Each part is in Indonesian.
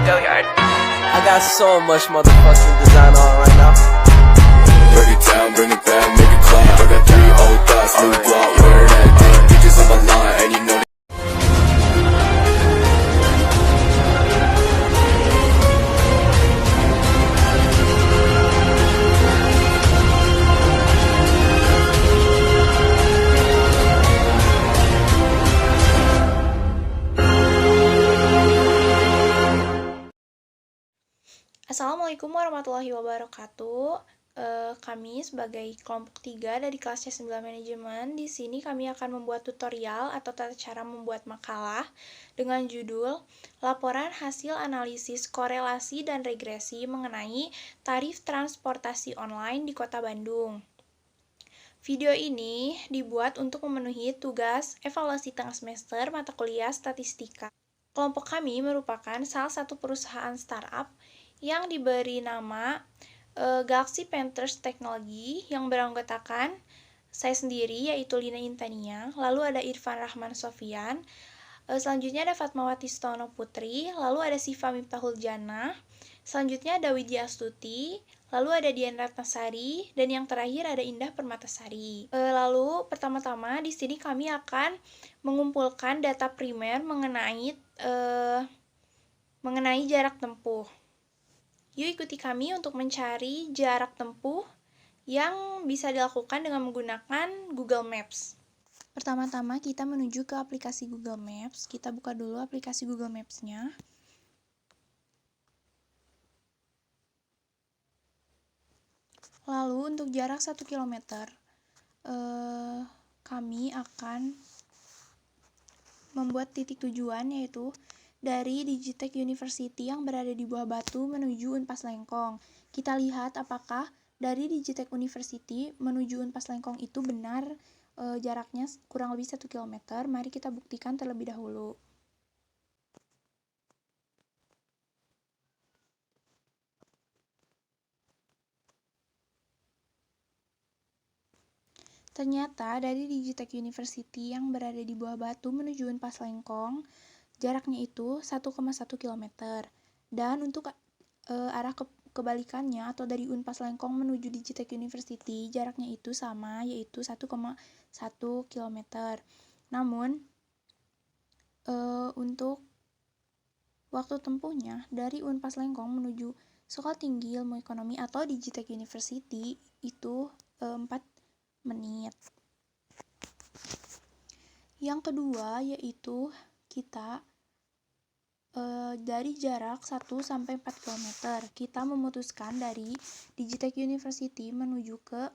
I got so much motherfucking design on right now. Break it down, bring it back, make it clap. I got 3 old thoughts, new block, where that thing. Bitches on my line, and you know. Assalamualaikum warahmatullahi wabarakatuh. Kami sebagai kelompok 3 dari kelas C9 Manajemen, di sini kami akan membuat tutorial atau tata cara membuat makalah dengan judul Laporan Hasil Analisis Korelasi dan Regresi mengenai Tarif Transportasi Online di Kota Bandung. Video ini dibuat untuk memenuhi tugas evaluasi tengah semester mata kuliah statistika. Kelompok kami merupakan salah satu perusahaan startup yang diberi nama Galaxy Panthers Technology yang beranggotakan saya sendiri yaitu Lina Intania, lalu ada Irfan Rahman Sofian, selanjutnya ada Fatmawati Stono Putri, lalu ada Siva Miftahul Jannah, selanjutnya ada Widya Astuti, lalu ada Dian Ratnasari, dan yang terakhir ada Indah Permatasari. Lalu pertama-tama di sini kami akan mengumpulkan data primer mengenai jarak tempuh. Yuk ikuti kami untuk mencari jarak tempuh yang bisa dilakukan dengan menggunakan Google Maps. Pertama-tama kita menuju ke aplikasi Google Maps. Kita buka dulu aplikasi Google Maps-nya. Lalu untuk jarak 1 km, kami akan membuat titik tujuan yaitu dari Digitech University yang berada di Buah Batu menuju Unpas Lengkong. Kita lihat apakah dari Digitech University menuju Unpas Lengkong itu benar jaraknya kurang lebih 1 km. Mari kita buktikan terlebih dahulu. Ternyata dari Digitech University yang berada di Buah Batu menuju Unpas Lengkong jaraknya itu 1,1 km. Dan untuk arah kebalikannya atau dari Unpas Lengkong menuju Digitech University jaraknya itu sama yaitu 1,1 km. Namun untuk waktu tempuhnya dari Unpas Lengkong menuju Sekolah Tinggi Ilmu Ekonomi atau Digitech University itu 4 menit. Yang kedua yaitu kita dari jarak 1 sampai 4 km. Kita memutuskan dari Digitech University menuju ke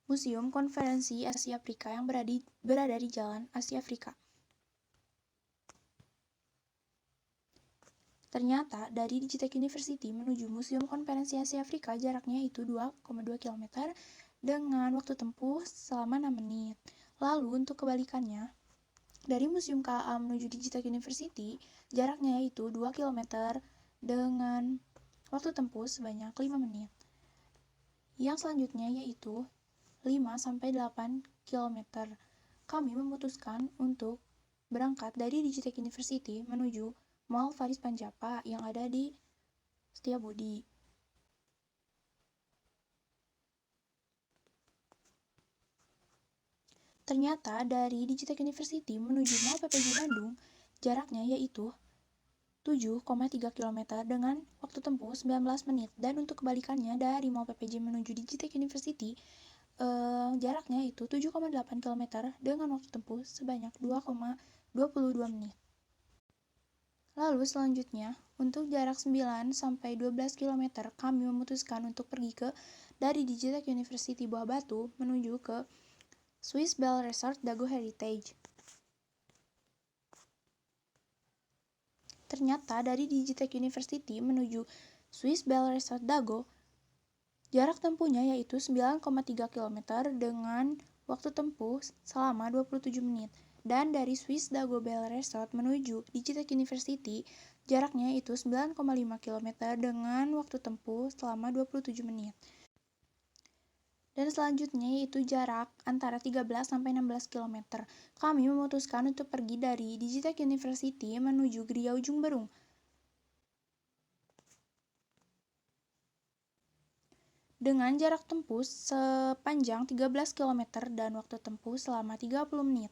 Museum Konferensi Asia Afrika yang berada di Jalan Asia Afrika. Ternyata dari Digitech University menuju Museum Konferensi Asia Afrika jaraknya itu 2,2 km dengan waktu tempuh selama 6 menit. Lalu untuk kebalikannya, dari Museum KA menuju Digitech University, jaraknya yaitu 2 km dengan waktu tempuh sebanyak 5 menit. Yang selanjutnya yaitu 5-8 km. Kami memutuskan untuk berangkat dari Digitech University menuju Mall Faris Panjapa yang ada di Setiabudi. Ternyata dari Digitech University menuju Mall PPJ Bandung jaraknya yaitu 7,3 km dengan waktu tempuh 19 menit. Dan untuk kebalikannya dari Mall PPJ menuju Digitech University jaraknya itu 7,8 km dengan waktu tempuh sebanyak 2,22 menit. Lalu selanjutnya untuk jarak 9 sampai 12 km kami memutuskan untuk pergi dari Digitech University Buah Batu menuju ke Swiss Bell Resort Dago Heritage. Ternyata dari Digitech University menuju Swiss Bell Resort Dago jarak tempuhnya yaitu 9,3 km dengan waktu tempuh selama 27 menit. Dan dari Swiss Dago Bell Resort menuju Digitech University jaraknya itu 9,5 km dengan waktu tempuh selama 27 menit. Dan selanjutnya yaitu jarak antara 13 sampai 16 km. Kami memutuskan untuk pergi dari Digitech University menuju Geria Ujung Berung. dengan jarak tempuh sepanjang 13 km dan waktu tempuh selama 30 menit.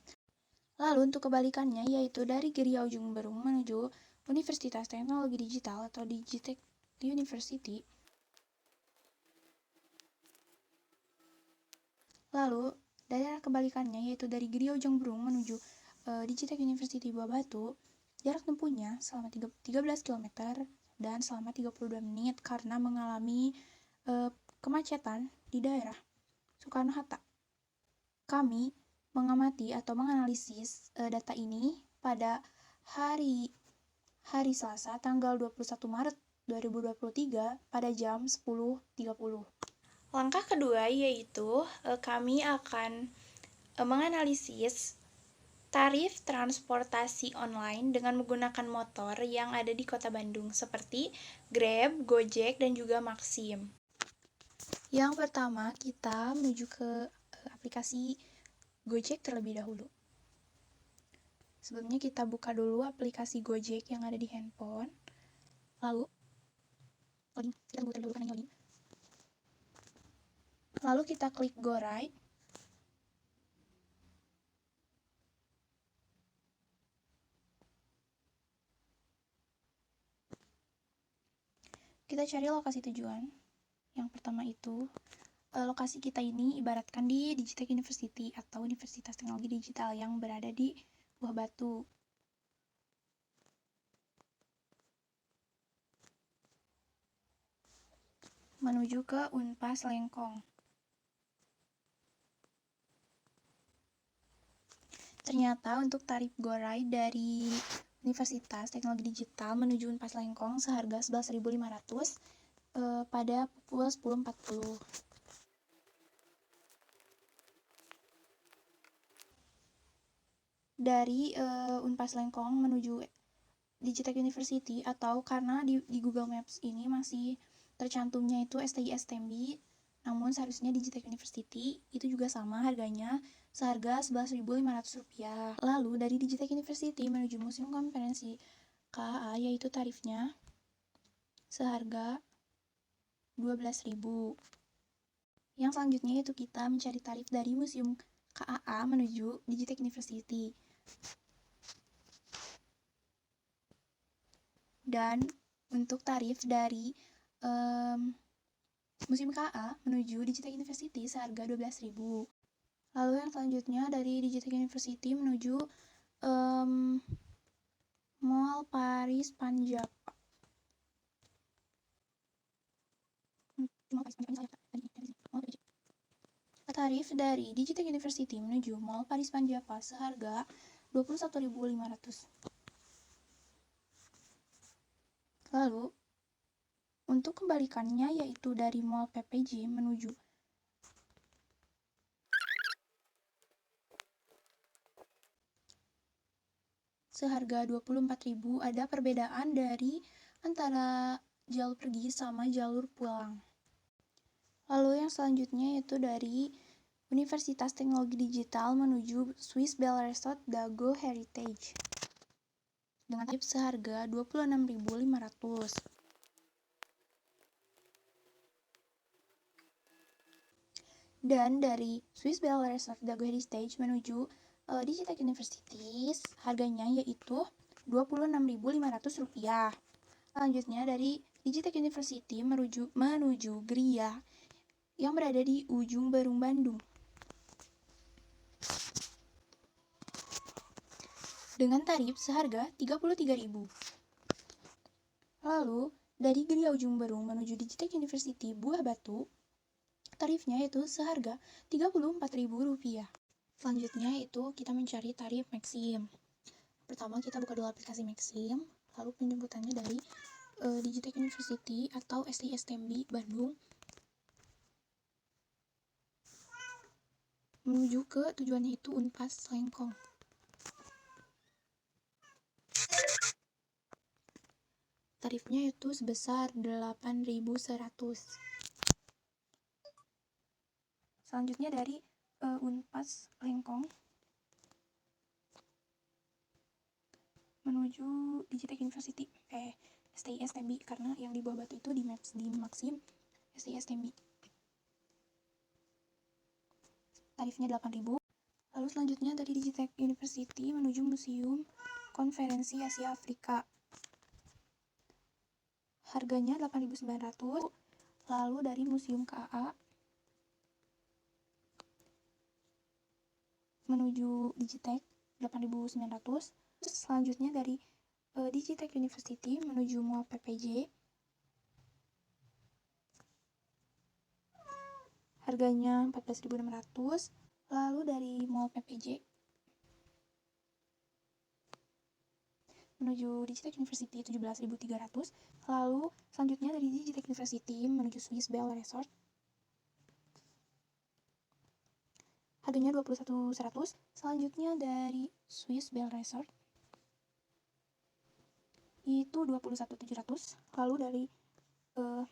Lalu untuk kebalikannya yaitu dari Geria Ujung Berung menuju Universitas Teknologi Digital atau Digitech University. Lalu dari arah kebalikannya yaitu dari Geria Ujung Berung menuju Digitech University Buah Batu, jarak tempuhnya selama 13 km dan selama 32 menit karena mengalami kemacetan di daerah Soekarno-Hatta. Kami mengamati atau menganalisis data ini pada hari Selasa tanggal 21 Maret 2023 pada jam 10.30. Langkah kedua yaitu kami akan menganalisis tarif transportasi online dengan menggunakan motor yang ada di Kota Bandung seperti Grab, Gojek, dan juga Maxim. Yang pertama kita menuju ke aplikasi Gojek terlebih dahulu. Sebelumnya kita buka dulu aplikasi Gojek yang ada di handphone. Lalu kita buka dulu kanan login. Lalu kita klik Go Ride. Kita cari lokasi tujuan. Yang pertama itu lokasi kita ini ibaratkan di Digitech University atau Universitas Teknologi Digital yang berada di Buah Batu. Menuju ke Unpas Lengkong. Ternyata untuk tarif Go Ride dari Universitas Teknologi Digital menuju Unpas Lengkong seharga 11.500 pada pukul 10.40. Dari Unpas Lengkong menuju Digitech University atau karena di Google Maps ini masih tercantumnya itu STI STMB, namun seharusnya Digitech University itu juga sama harganya seharga Rp11.500. Lalu dari Digitech University menuju Museum Konferensi KAA yaitu tarifnya seharga Rp12.000. Yang selanjutnya itu kita mencari tarif dari Museum KAA menuju Digitech University. Dan untuk tarif dari Museum KAA menuju Digitech University seharga Rp12.000. Lalu yang selanjutnya dari Digitech University menuju Mall Paris Panjapa. Tarif dari Digitech University menuju Mall Paris Panjapa seharga Rp21.500. Lalu untuk kembalikannya yaitu dari Mall PPJ menuju seharga Rp24.000. Ada perbedaan dari antara jalur pergi sama jalur pulang. Lalu yang selanjutnya yaitu dari Universitas Teknologi Digital menuju Swiss Bell Resort Dago Heritage dengan tarif seharga Rp26.500. Dan dari Swiss Bell Resort Dago Heritage menuju Digitech University harganya yaitu Rp26.500. Selanjutnya dari Digitech University menuju Gria yang berada di Ujung Berung, Bandung dengan tarif seharga Rp33.000. Lalu dari Gria Ujung Berung menuju Digitech University Buah Batu tarifnya yaitu seharga Rp34.000. Selanjutnya itu kita mencari tarif Maxim. Pertama kita buka dulu aplikasi Maxim, lalu penjemputannya dari Digitech University atau STI STMB Bandung menuju ke tujuannya itu Unpas Lengkong. Tarifnya itu sebesar Rp8.100. Selanjutnya dari Unpas Lengkong menuju Digitech University STI STMB karena yang di Buah Batu itu di Maxim STI STMB. tarifnya 8.000. Lalu selanjutnya dari Digitech University menuju Museum Konferensi Asia Afrika. Harganya 8.900. Lalu dari Museum KA menuju Digitech 8.900. Selanjutnya dari Digitech University menuju Mall PPJ. Harganya 14.600. Lalu dari Mall PPJ menuju Digitech University 17.300. Lalu selanjutnya dari Digitech University menuju Swiss Bell Resort. Harganya 21.100. Selanjutnya dari Swiss Bell Resort itu 21.700. Lalu dari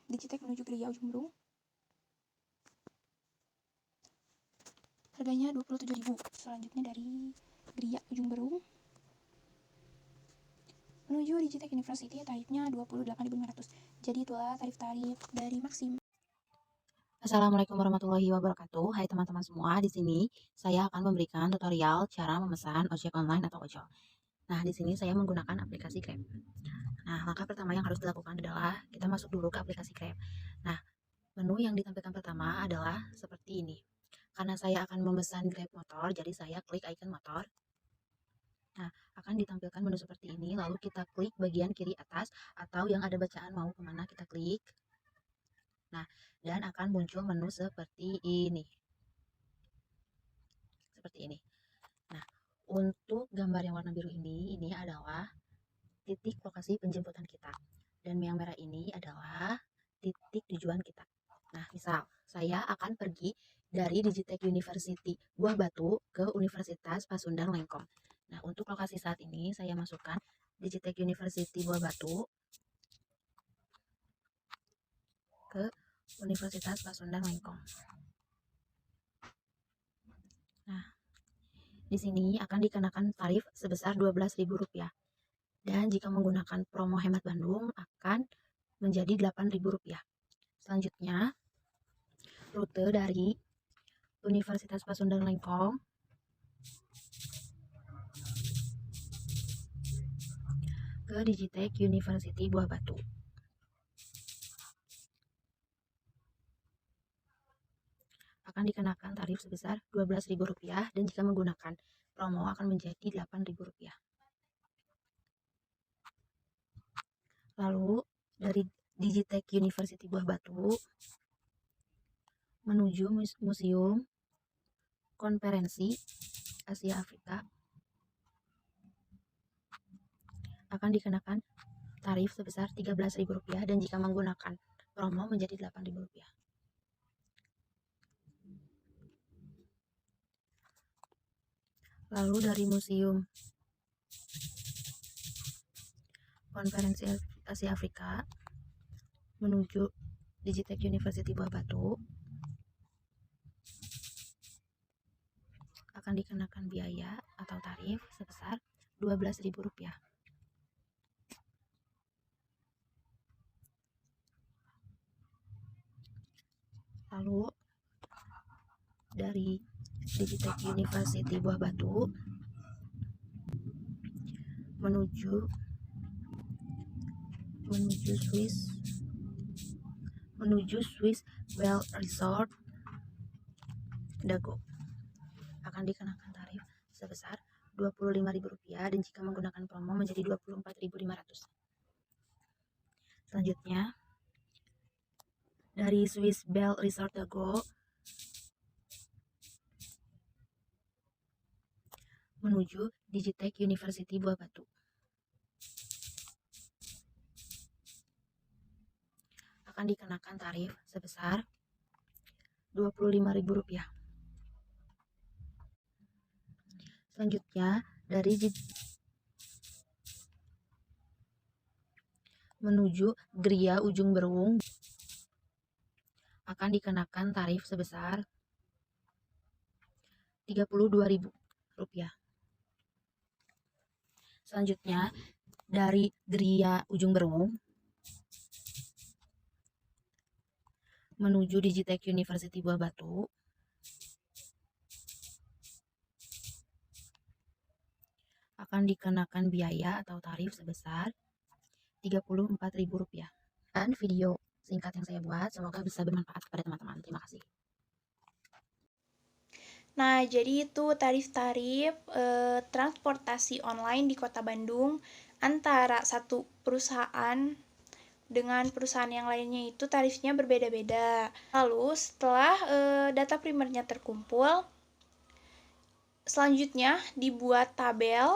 Digitech menuju Gria Ujung Berung harganya 27.000. Selanjutnya dari Gria Ujung Berung menuju Digitech University tarifnya 28.500. Jadi itulah tarif-tarif dari Maxim. Assalamualaikum warahmatullahi wabarakatuh. Hai teman-teman semua, di sini saya akan memberikan tutorial cara memesan ojek online atau ojol. Nah, di sini saya menggunakan aplikasi Grab. Nah, langkah pertama yang harus dilakukan adalah kita masuk dulu ke aplikasi Grab. Nah, menu yang ditampilkan pertama adalah seperti ini. Karena saya akan memesan Grab motor, jadi saya klik icon motor. Nah, akan ditampilkan menu seperti ini, lalu kita klik bagian kiri atas atau yang ada bacaan mau kemana kita klik. Nah, dan akan muncul menu seperti ini. Seperti ini. Nah, untuk gambar yang warna biru ini adalah titik lokasi penjemputan kita. Dan yang merah ini adalah titik tujuan kita. Nah, misal saya akan pergi dari Digitech University Buah Batu ke Universitas Pasundan Lengkong. Nah, untuk lokasi saat ini saya masukkan Digitech University Buah Batu ke Universitas Pasundan Lengkong. Nah, di sini akan dikenakan tarif sebesar Rp12.000. Dan jika menggunakan promo hemat Bandung akan menjadi Rp8.000. Selanjutnya, rute dari Universitas Pasundan Lengkong ke Digitech University Buah Batu. Akan dikenakan tarif sebesar Rp12.000 dan jika menggunakan promo akan menjadi Rp8.000. Lalu dari Digitech University Buah Batu menuju Museum Konferensi Asia Afrika akan dikenakan tarif sebesar Rp13.000 dan jika menggunakan promo menjadi Rp8.000. Lalu dari Museum Konferensi Asia Afrika menuju Digitech University Buah Batu akan dikenakan biaya atau tarif sebesar Rp12.000. Lalu dari Digitech University Buah Batu menuju Swiss Bell Resort Dago akan dikenakan tarif sebesar Rp25.000 dan jika menggunakan promo menjadi Rp24.500. Selanjutnya dari Swiss Bell Resort Dago menuju Digitech University Buah Batu akan dikenakan tarif sebesar Rp25.000. Selanjutnya dari menuju Gria Ujung Berung akan dikenakan tarif sebesar Rp32.000. Selanjutnya dari Gria Ujung Berung menuju Digitech University Buah Batu akan dikenakan biaya atau tarif sebesar Rp34.000. Dan video singkat yang saya buat semoga bisa bermanfaat kepada teman-teman. Terima kasih. Nah, jadi itu tarif-tarif transportasi online di Kota Bandung antara satu perusahaan dengan perusahaan yang lainnya itu tarifnya berbeda-beda. Lalu setelah data primernya terkumpul, selanjutnya dibuat tabel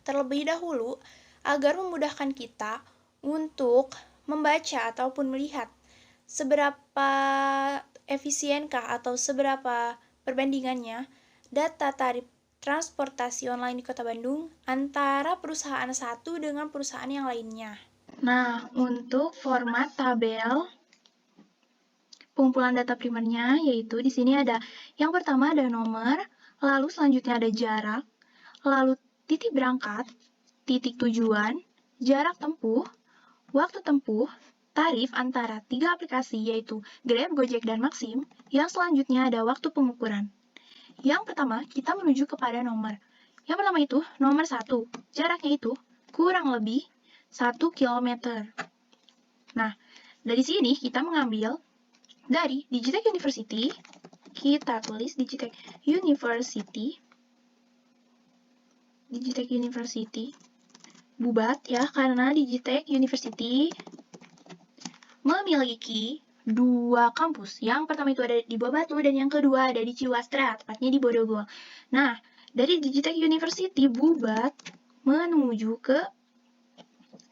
terlebih dahulu agar memudahkan kita untuk membaca ataupun melihat seberapa efisienkah atau seberapa perbandingannya data tarif transportasi online di Kota Bandung antara perusahaan satu dengan perusahaan yang lainnya. Nah, untuk format tabel pengumpulan data primernya yaitu di sini ada yang pertama ada nomor, lalu selanjutnya ada jarak, lalu titik berangkat, titik tujuan, jarak tempuh, waktu tempuh, tarif antara 3 aplikasi yaitu Grab, Gojek, dan Maxim. Yang selanjutnya ada waktu pengukuran. Yang pertama, kita menuju kepada nomor. Yang pertama itu nomor 1. Jaraknya itu kurang lebih 1 km. Nah, dari sini kita mengambil dari Digitech University, kita tulis Digitech University, bubat ya, karena Digitech University memiliki 2 kampus. Yang pertama itu ada di Buah Batu dan yang kedua ada di Ciwastra, tepatnya di Bodogol. Nah, dari Digitech University Bubat menuju ke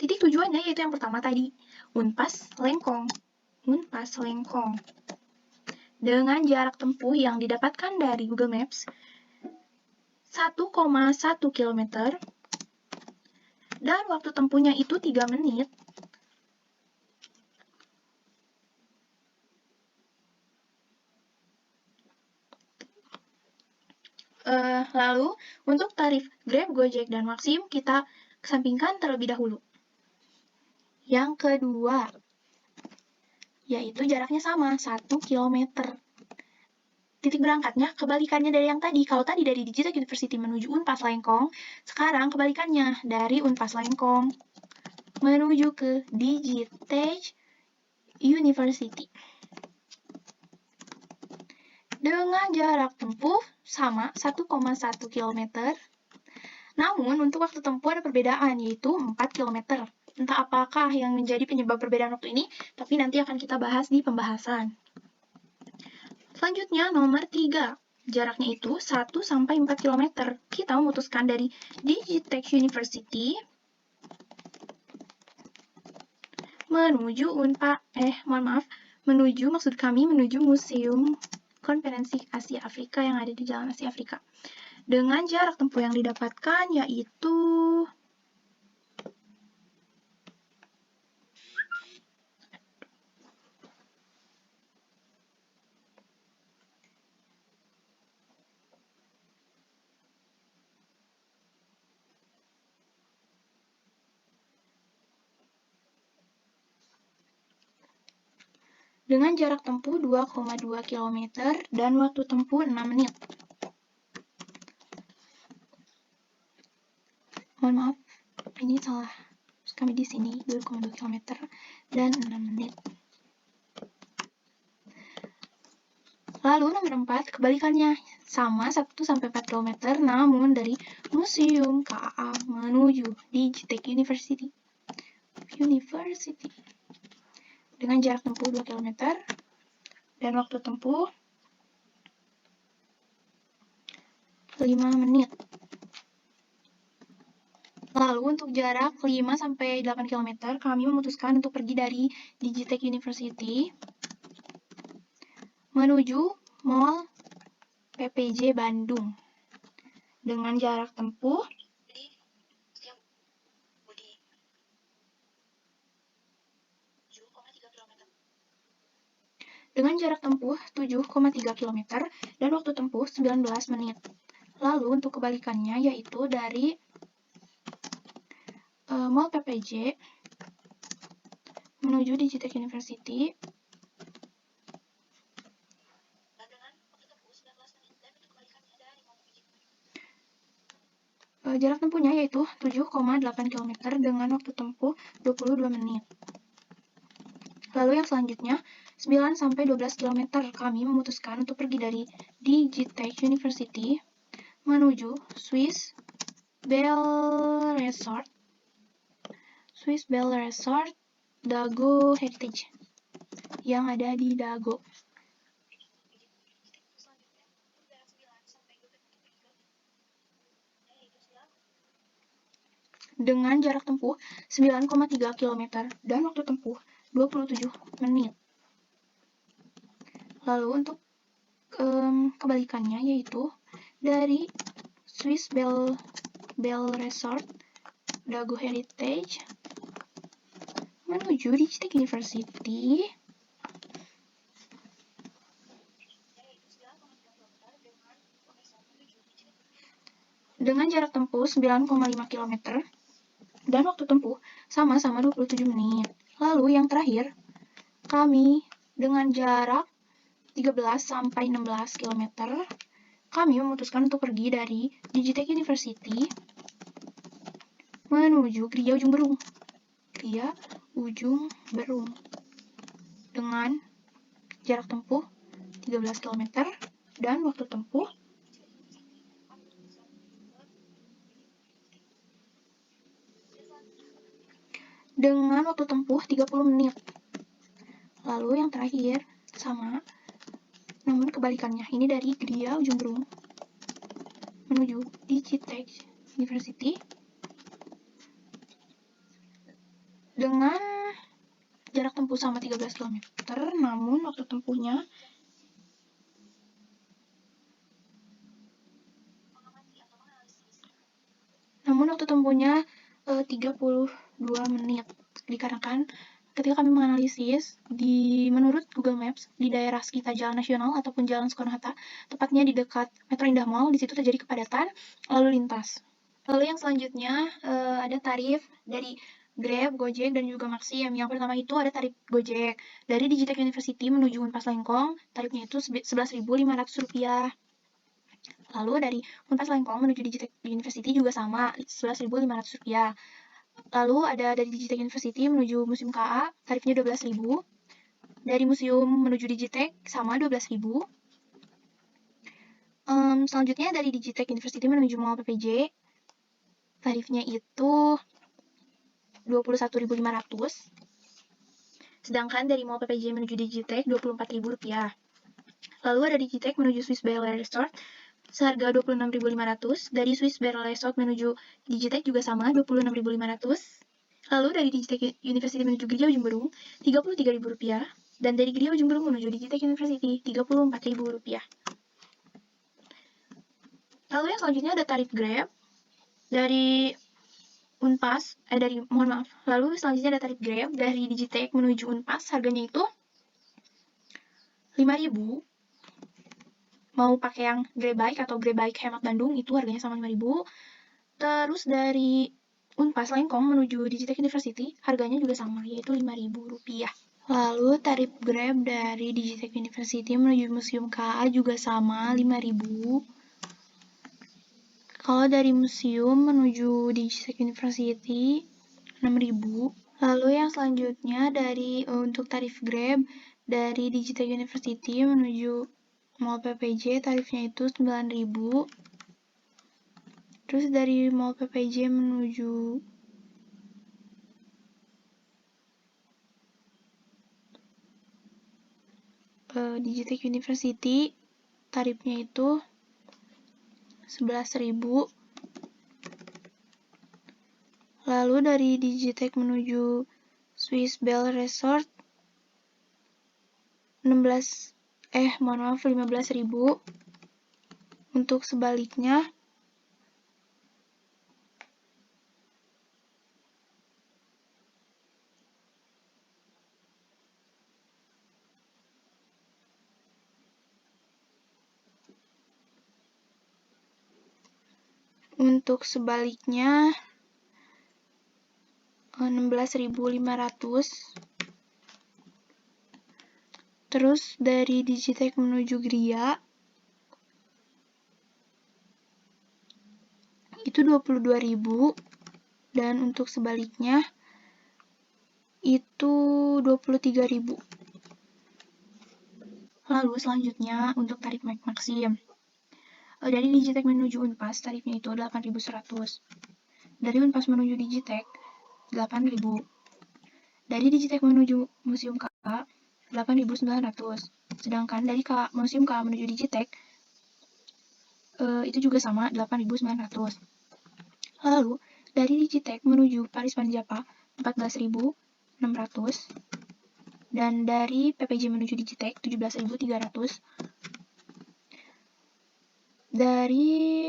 titik tujuannya yaitu yang pertama tadi, Unpas Lengkong. Dengan jarak tempuh yang didapatkan dari Google Maps 1,1 km dan waktu tempuhnya itu 3 menit. Lalu, untuk tarif Grab, Gojek, dan Maxim kita kesampingkan terlebih dahulu. Yang kedua, yaitu jaraknya sama, 1 km. Titik berangkatnya kebalikannya dari yang tadi. Kalau tadi dari Digitech University menuju Unpas Lengkong, sekarang kebalikannya dari Unpas Lengkong menuju ke Digitech University. Dengan jarak tempuh sama 1,1 km. Namun, untuk waktu tempuh ada perbedaan, yaitu 4 km. Entah apakah yang menjadi penyebab perbedaan waktu ini, tapi nanti akan kita bahas di pembahasan. Selanjutnya, nomor 3. Jaraknya itu 1-4 km. Kita memutuskan dari Digitech University menuju menuju Museum Konferensi Asia Afrika yang ada di Jalan Asia Afrika. Dengan jarak tempuh yang didapatkan yaitu dengan jarak tempuh 2,2 km dan waktu tempuh 6 menit. Mohon maaf, ini salah. Kami di sini 2,2 km dan 6 menit. Lalu nomor 4, kebalikannya sama 1-4 km, namun dari Museum KAA menuju Digitech University. Dengan jarak tempuh 2 km dan waktu tempuh 5 menit. Lalu untuk jarak 5-8 km, kami memutuskan untuk pergi dari Digitech University menuju Mall PPJ Bandung. Dengan jarak tempuh 7,3 km dan waktu tempuh 19 menit. Lalu untuk kebalikannya yaitu dari Mall PPJ menuju Digitech University Jarak tempuhnya yaitu 7,8 km dengan waktu tempuh 22 menit. Lalu yang selanjutnya, 9-12 km kami memutuskan untuk pergi dari Digitech University menuju Swiss Bell Resort Dago Heritage yang ada di Dago. Dengan jarak tempuh 9,3 km dan waktu tempuh 27 menit. Lalu untuk kebalikannya yaitu dari Swiss Bell Resort Dago Heritage menuju Digitech University dengan jarak tempuh 9,5 km dan waktu tempuh sama-sama 27 menit. Lalu yang terakhir, kami dengan jarak 13-16 km, kami memutuskan untuk pergi dari Digitech University menuju Gria Ujung Berung dengan jarak tempuh 13 km dan waktu tempuh dengan waktu tempuh 30 menit. Lalu yang terakhir sama, namun kebalikannya. Ini dari Gria Ujung Berung menuju Digitech University dengan jarak tempuh sama 13 km, namun waktu tempuhnya namun waktu tempuhnya 32 menit, dikarenakan ketika kami menganalisis menurut Google Maps di daerah sekitar Jalan Nasional ataupun Jalan Soekarno-Hatta, tepatnya di dekat Metro Indah Mall, di situ terjadi kepadatan lalu lintas. Lalu yang selanjutnya ada tarif dari Grab, Gojek, dan juga Maxim. Yang pertama itu ada tarif Gojek. Dari Digitech University menuju Unpas Lengkong, tarifnya itu Rp11.500. Lalu dari Unpas Lengkong menuju Digitech University juga sama, Rp11.500. Lalu ada dari Digitech University menuju Museum KA, tarifnya Rp12.000. Dari museum menuju Digitech sama Rp12.000. Selanjutnya dari Digitech University menuju Mall PPJ, tarifnya itu Rp21.500. Sedangkan dari Mall PPJ menuju Digitech Rp24.000. Lalu ada Digitech menuju Swiss Bell Resort seharga Rp26.500. Dari Swiss Bell Resort menuju Digitech juga sama Rp26.500. Lalu dari Digitech University menuju Gria Ujung Berung Rp33.000. Dan dari Gria Ujung Berung menuju Digitech University Rp34.000. Lalu yang selanjutnya ada tarif Grab dari Unpas, lalu selanjutnya ada tarif Grab dari Digitech menuju Unpas, harganya itu Rp5.000. Mau pakai yang Grab Bike atau Grab Bike Hemat Bandung, itu harganya sama Rp5.000. Terus dari Unpas Lengkong menuju Digitech University, harganya juga sama, yaitu Rp5.000. Lalu tarif Grab dari Digitech University menuju Museum KA juga sama, Rp5.000. Kalau dari museum menuju Digitech University, Rp6.000. Lalu yang selanjutnya untuk tarif Grab dari Digitech University menuju Mall PPJ, tarifnya itu Rp9.000. Terus dari Mall PPJ menuju Digitech University, tarifnya itu Rp11.000. Lalu dari Digitech menuju Swiss Bell Resort Rp15.000. Untuk sebaliknya Rp16.500. Terus dari Digitech menuju Gria itu 22.000 dan untuk sebaliknya itu 23.000. Lalu selanjutnya untuk tarif maksim. Dari Digitek menuju Unpas tarifnya itu 8.100. Dari Unpas menuju Digitek 8.000. Dari Digitek menuju Museum KA 8.900. Sedangkan dari Museum KA menuju Digitek itu juga sama 8.900. Lalu dari Digitek menuju Paris Panjapa 14.600 dan dari PPJ menuju Digitek 17.300. Dari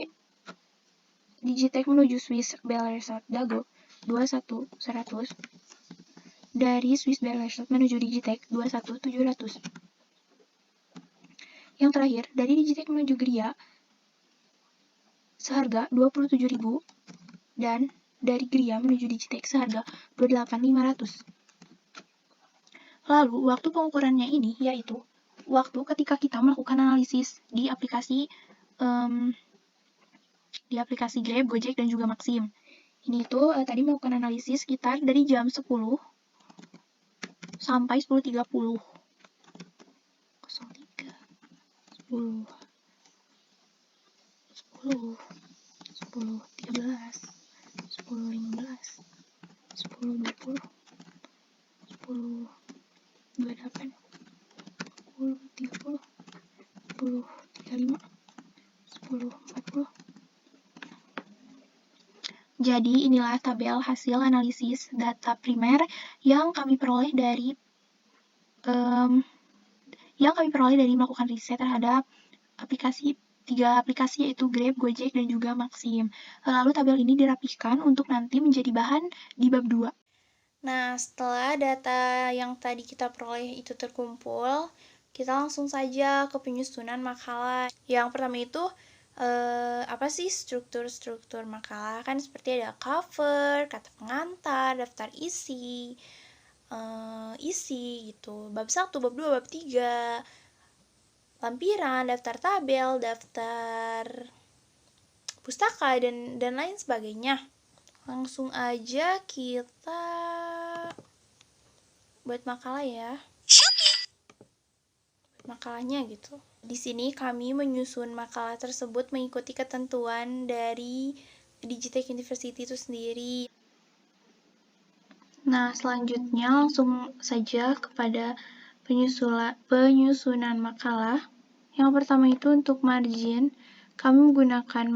Digitek menuju Swiss Bellresort Dago 21.100. Dari Swiss Bellresort menuju Digitek 21.700. Yang terakhir, dari Digitek menuju Gria seharga 27.000 dan dari Gria menuju Digitek seharga 28.500. Lalu, waktu pengukurannya ini yaitu waktu ketika kita melakukan analisis di aplikasi Grab, Gojek, dan juga Maxim. Ini tuh tadi melakukan analisis sekitar dari jam 10 sampai 10.30. 03, 10, 10, 10.13, 10.15, 10.20, 10.28, 10.30, 10.35, 10.40. Jadi inilah tabel hasil analisis data primer yang kami peroleh dari melakukan riset terhadap tiga aplikasi yaitu Grab, Gojek, dan juga Maxim. Lalu tabel ini dirapihkan untuk nanti menjadi bahan di bab 2. Nah, setelah data yang tadi kita peroleh itu terkumpul, kita langsung saja ke penyusunan makalah. Yang pertama itu apa sih struktur makalah? Kan seperti ada cover, kata pengantar, daftar isi gitu. Bab 1, bab 2, bab 3, lampiran, daftar tabel, daftar pustaka, dan lain sebagainya. Langsung aja kita buat makalah ya. Makalahnya gitu. Di sini kami menyusun makalah tersebut mengikuti ketentuan dari Digitek University itu sendiri. Nah, selanjutnya langsung saja kepada penyusunan makalah. Yang pertama itu untuk margin. Kami menggunakan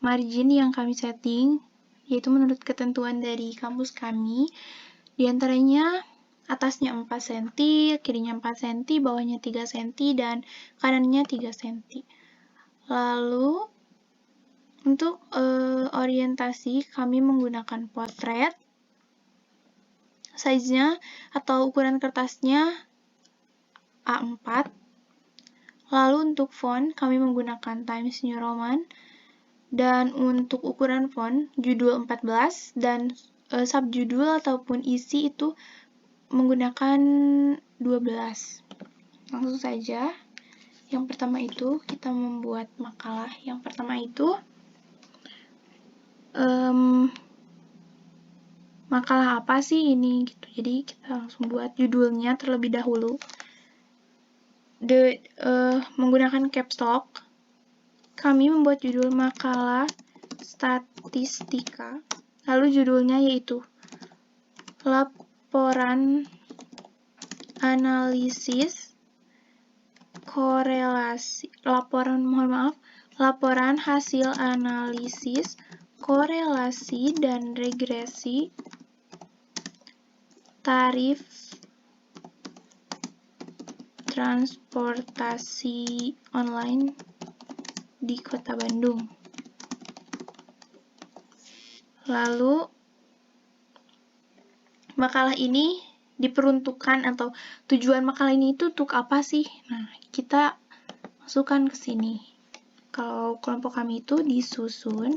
margin yang kami setting, yaitu menurut ketentuan dari kampus kami. Di antaranya atasnya 4 cm, kirinya 4 cm, bawahnya 3 cm, dan kanannya 3 cm. Lalu, untuk orientasi, kami menggunakan potret. Size-nya atau ukuran kertasnya A4. Lalu untuk font, kami menggunakan Times New Roman. Dan untuk ukuran font, judul 14, dan subjudul ataupun isi itu menggunakan 12. Langsung saja. Yang pertama itu kita membuat makalah. Yang pertama itu makalah apa sih ini gitu. Jadi kita langsung buat judulnya terlebih dahulu. Menggunakan caps lock, kami membuat judul makalah statistika. Lalu judulnya yaitu laporan analisis korelasi, laporan hasil analisis korelasi dan regresi tarif transportasi online di Kota Bandung. Lalu makalah ini diperuntukkan atau tujuan makalah ini itu untuk apa sih? Nah, kita masukkan ke sini. Kalau kelompok kami itu disusun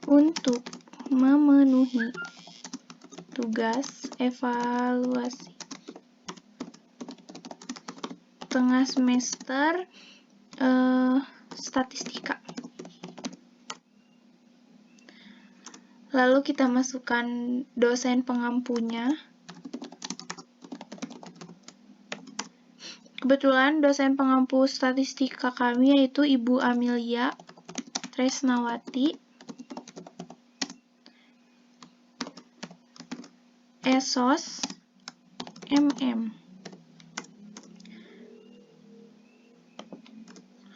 untuk memenuhi tugas evaluasi tengah semester statistika. Lalu kita masukkan dosen pengampunya. Kebetulan dosen pengampu statistika kami yaitu Ibu Amelia Tresnawati, Esos MM.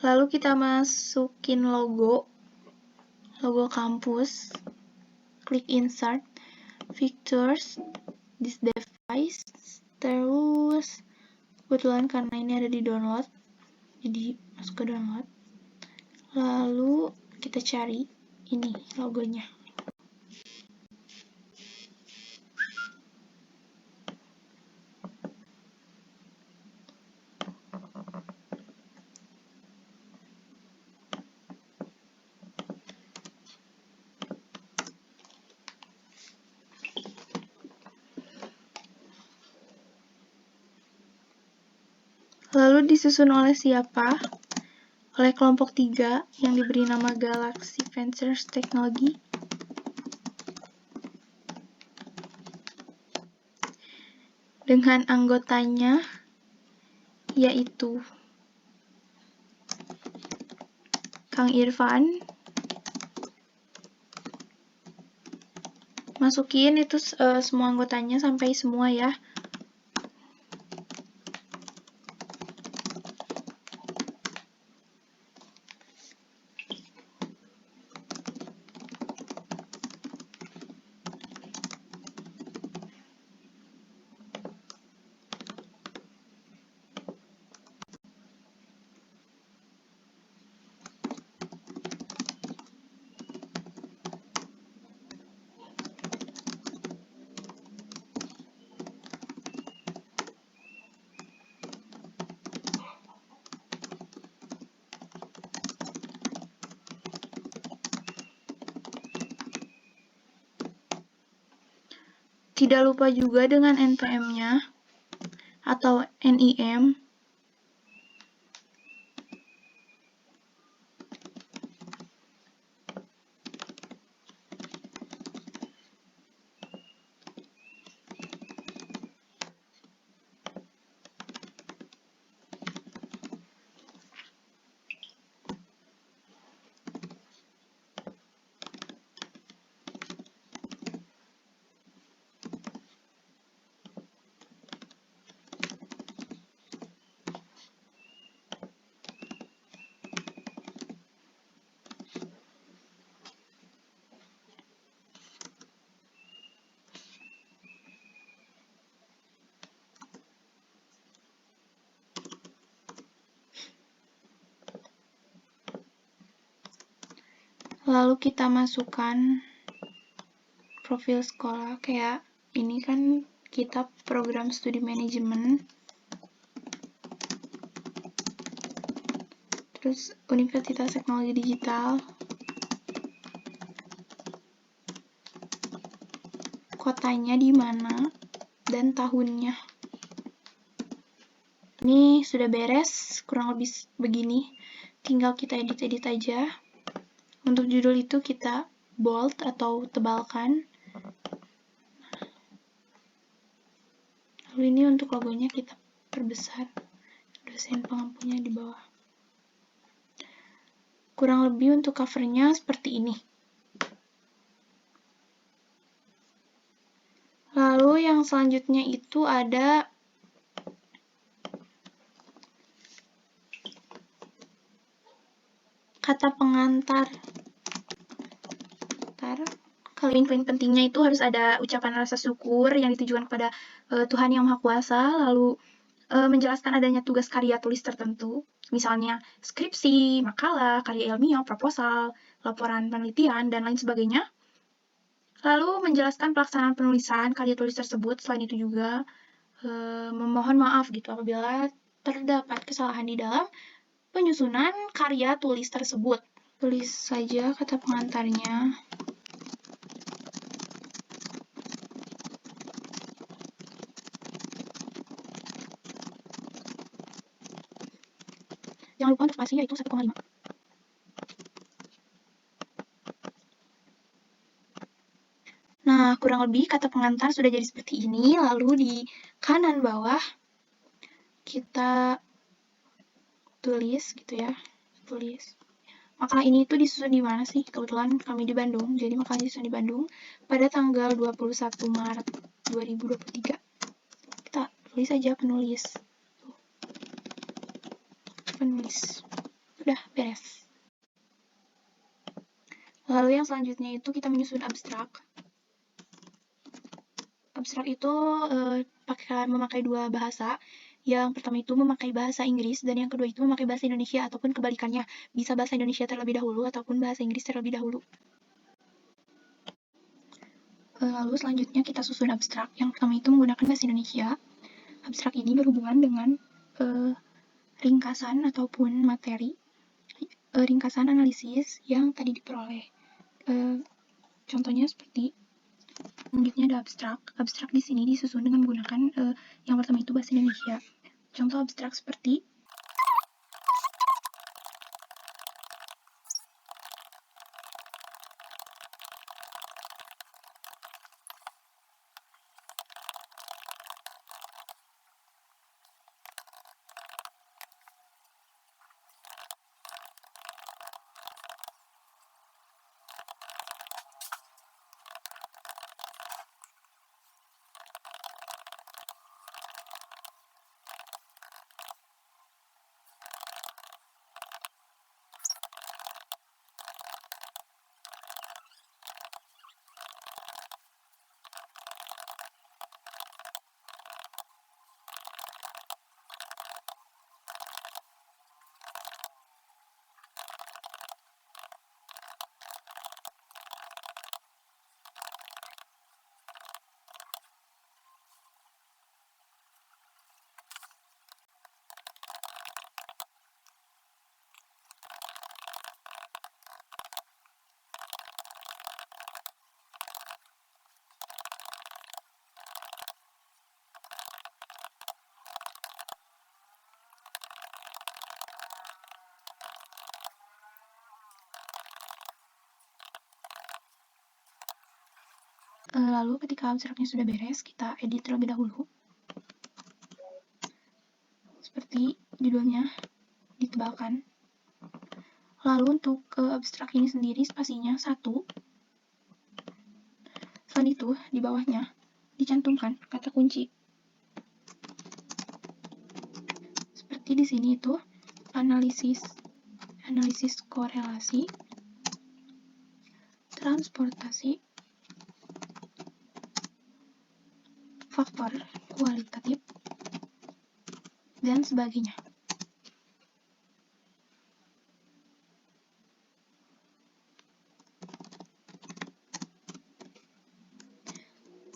Lalu kita masukin logo kampus, klik insert, pictures, this device, terus kebetulan karena ini ada di download, jadi masuk ke download. Lalu kita cari ini logonya. Lalu disusun oleh siapa? Oleh kelompok 3 yang diberi nama Galaxy Ventures Technology. Dengan anggotanya yaitu Kang Irfan. Masukin itu semua anggotanya sampai semua ya. Tidak lupa juga dengan NPM-nya atau NIM. Lalu kita masukkan profil sekolah, kayak ini kan kita program studi manajemen. Terus Universitas Teknologi Digital. Kotanya di mana dan tahunnya. Ini sudah beres, kurang lebih begini. Tinggal kita edit-edit aja. Untuk judul itu kita bold atau tebalkan. Lalu ini untuk logonya kita perbesar. Dosen pengampunya di bawah. Kurang lebih untuk covernya seperti ini. Lalu yang selanjutnya itu ada kata pengantar. Kalau poin pentingnya itu harus ada ucapan rasa syukur yang ditujukan kepada Tuhan Yang Maha Kuasa, lalu menjelaskan adanya tugas karya tulis tertentu, misalnya skripsi, makalah, karya ilmiah, proposal, laporan penelitian, dan lain sebagainya. Lalu menjelaskan pelaksanaan penulisan karya tulis tersebut. Selain itu juga memohon maaf gitu apabila terdapat kesalahan di dalam penyusunan karya tulis tersebut. Tulis saja kata pengantarnya. Jangan lupa untuk spasi yaitu 1,5. Nah, kurang lebih kata pengantar sudah jadi seperti ini. Lalu di kanan bawah kita tulis gitu ya. Tulis. Makalah ini itu disusun di mana sih? Kebetulan kami di Bandung, jadi makalah disusun di Bandung pada tanggal 21 Maret 2023. Kita tulis aja penulis. Penulis. Udah, beres. Lalu yang selanjutnya itu kita menyusun abstrak. Abstrak itu memakai dua bahasa. Yang pertama itu memakai bahasa Inggris, dan yang kedua itu memakai bahasa Indonesia, ataupun kebalikannya. Bisa bahasa Indonesia terlebih dahulu, ataupun bahasa Inggris terlebih dahulu. Lalu selanjutnya kita susun abstrak. Yang pertama itu menggunakan bahasa Indonesia. Abstrak ini berhubungan dengan ringkasan ataupun materi, ringkasan analisis yang tadi diperoleh. Contohnya seperti selanjutnya ada abstrak. Abstrak di sini disusun dengan menggunakan yang pertama itu bahasa Indonesia. Contoh abstrak seperti lalu ketika abstraknya sudah beres, kita edit terlebih dahulu. Seperti judulnya ditebalkan. Lalu untuk abstrak ini sendiri spasinya 1. Selain itu, di bawahnya dicantumkan kata kunci. Seperti di sini itu analisis korelasi, transportasi, faktor kualitatif, dan sebagainya.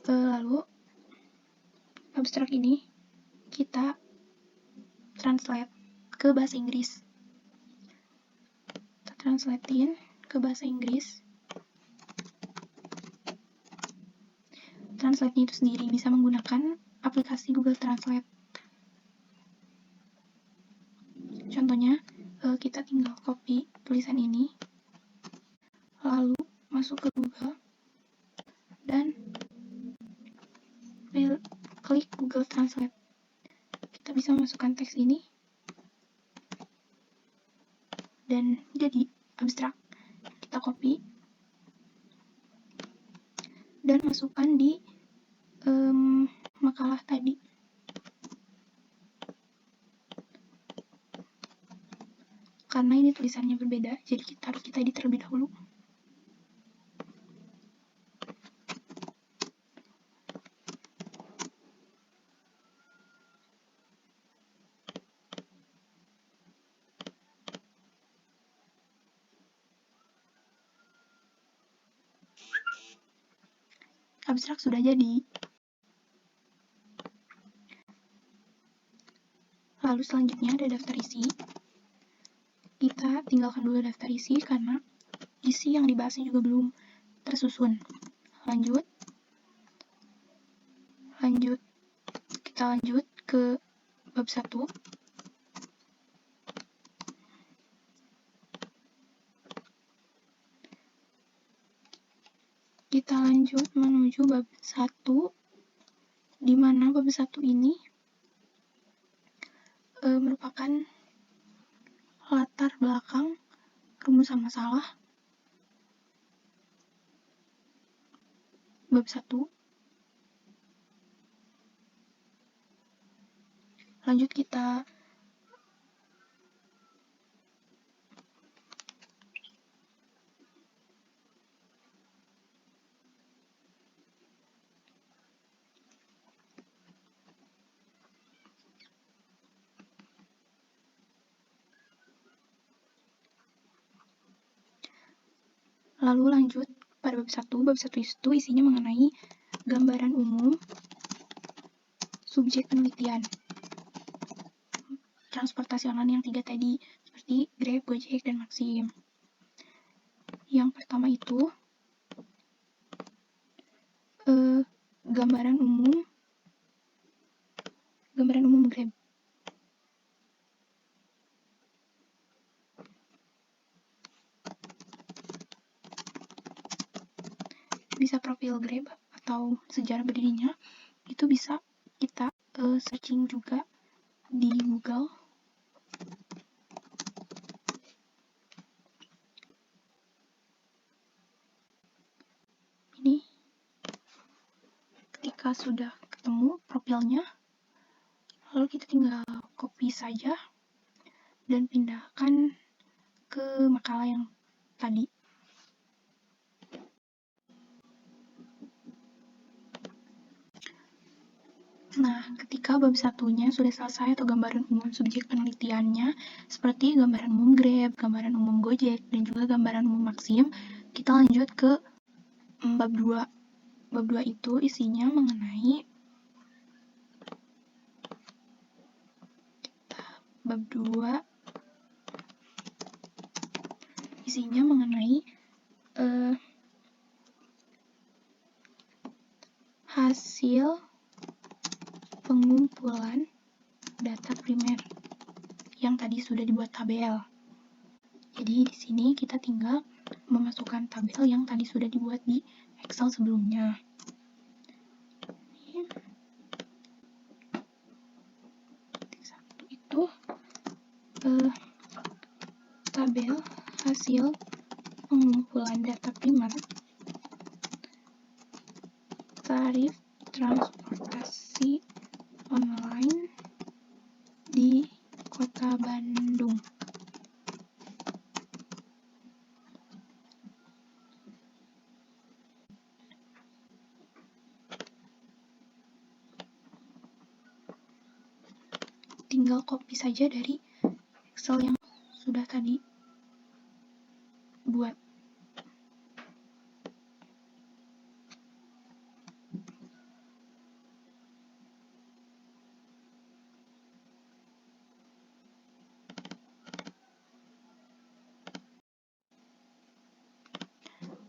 Lalu abstrak ini kita translate ke bahasa Inggris. Kita translatein ke bahasa Inggris. Translate-nya itu sendiri bisa menggunakan aplikasi Google Translate. Contohnya, kita tinggal copy tulisan ini, lalu masuk ke Google, dan klik Google Translate. Kita bisa masukkan teks ini, dan jadi abstrak. Kita copy, dan masukkan di makalah tadi. Karena ini tulisannya berbeda, jadi kita edit terlebih dahulu. Abstrak sudah jadi. Lalu selanjutnya ada daftar isi. Kita tinggalkan dulu daftar isi karena isi yang dibahasnya juga belum tersusun. Lanjut. Kita lanjut ke bab 1. Kita lanjut lanjut menuju bab 1, di mana bab 1 ini merupakan latar belakang rumusan masalah bab 1. Lanjut kita lanjut pada bab 1. Bab 1 itu isinya mengenai gambaran umum subjek penelitian transportasi online yang 3 tadi, seperti Grab, Gojek, dan Maxim. Yang pertama itu gambaran umum Grab. Bisa profil Grab atau sejarah berdirinya, itu bisa kita searching juga di Google. Ini ketika sudah ketemu profilnya, lalu kita tinggal copy saja dan pindahkan ke makalah yang tadi. Nah, ketika bab 1-nya sudah selesai atau gambaran umum subjek penelitiannya, seperti gambaran umum Grab, gambaran umum Gojek, dan juga gambaran umum Maxim, kita lanjut ke bab 2. Bab 2 itu isinya mengenai hasil pengumpulan data primer yang tadi sudah dibuat tabel. Jadi di sini kita tinggal memasukkan tabel yang tadi sudah dibuat di Excel sebelumnya. Satu itu tabel hasil pengumpulan data primer tarif transportasi online di Kota Bandung. Tinggal copy saja dari Excel yang sudah tadi buat.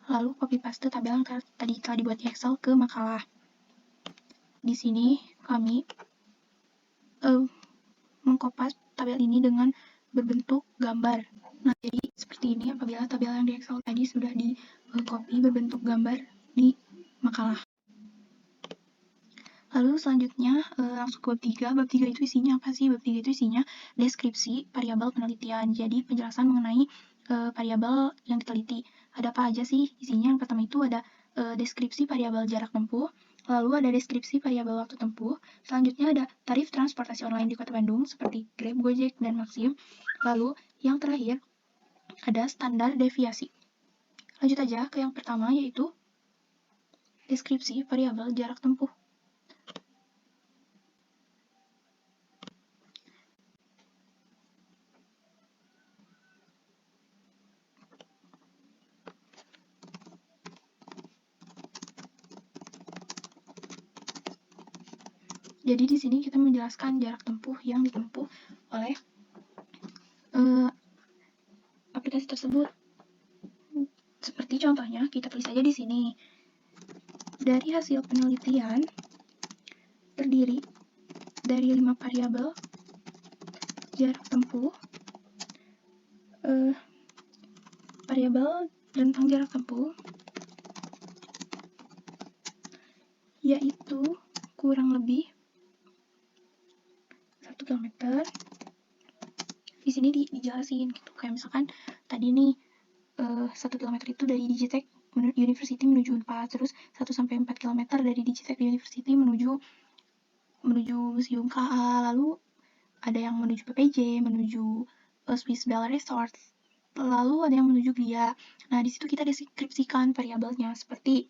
Lalu copy paste tabel yang tadi telah dibuat di Excel ke makalah. Di sini kami mengkopas tabel ini dengan berbentuk gambar. Nah, jadi seperti ini apabila tabel yang di Excel tadi sudah di copy berbentuk gambar di makalah. Lalu selanjutnya langsung ke bab 3. Bab 3 itu isinya apa sih? Bab 3 itu isinya deskripsi variabel penelitian. Jadi penjelasan mengenai variabel yang diteliti. Ada apa aja sih isinya? Yang pertama itu ada deskripsi variabel jarak tempuh, lalu ada deskripsi variabel waktu tempuh, selanjutnya ada tarif transportasi online di Kota Bandung seperti Grab, Gojek, dan Maxim. Lalu yang terakhir ada standar deviasi. Lanjut aja ke yang pertama, yaitu deskripsi variabel jarak tempuh. Jadi di sini kita menjelaskan jarak tempuh yang ditempuh oleh aplikasi tersebut. Seperti contohnya, kita tulis saja di sini. Dari hasil penelitian terdiri dari 5 variabel jarak tempuh. Variabel tentang jarak tempuh yaitu kurang lebih 1 km. Di sini dijelasin gitu, kayak misalkan tadi nih 1 km itu dari Digitech University menuju Unpad, terus 1-4 km dari Digitech University menuju Museum KA, lalu ada yang menuju PPJ, menuju Swiss Bell Resort, lalu ada yang menuju GRIA. Nah, di situ kita deskripsikan variabelnya seperti